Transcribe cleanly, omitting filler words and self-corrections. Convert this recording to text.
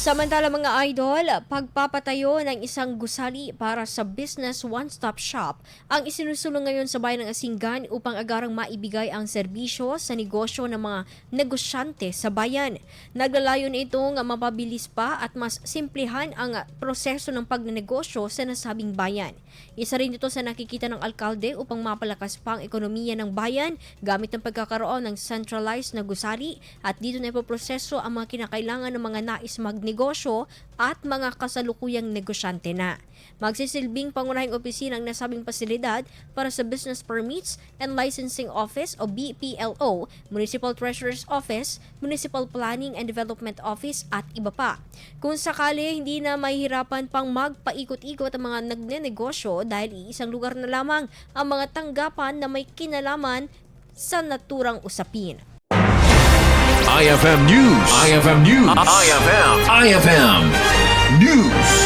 Samantala mga idol, pagpapatayo ng isang gusali para sa business one-stop shop ang isinusulong ngayon sa bayan ng Asingan upang agarang maibigay ang serbisyo sa negosyo ng mga negosyante sa bayan. Naglalayon itong mapabilis pa at mas simplihan ang proseso ng pagnenegosyo sa nasabing bayan. Isa rin ito sa nakikita ng alkalde upang mapalakas pa ang ekonomiya ng bayan gamit ang pagkakaroon ng centralized na gusali at dito na ipoproseso ang mga kinakailangan ng mga nais magnegosyo at mga kasalukuyang negosyante na. Magsisilbing pangunahing opisina ang nasabing pasilidad para sa Business Permits and Licensing Office o BPLO, Municipal Treasurer's Office, Municipal Planning and Development Office at iba pa. Kung sakali hindi na mahihirapan pang magpaikot-ikot ang mga nagnenegosyo dahil iisang lugar na lamang ang mga tanggapan na may kinalaman sa naturang usapin. IFM News. IFM News. IFM News.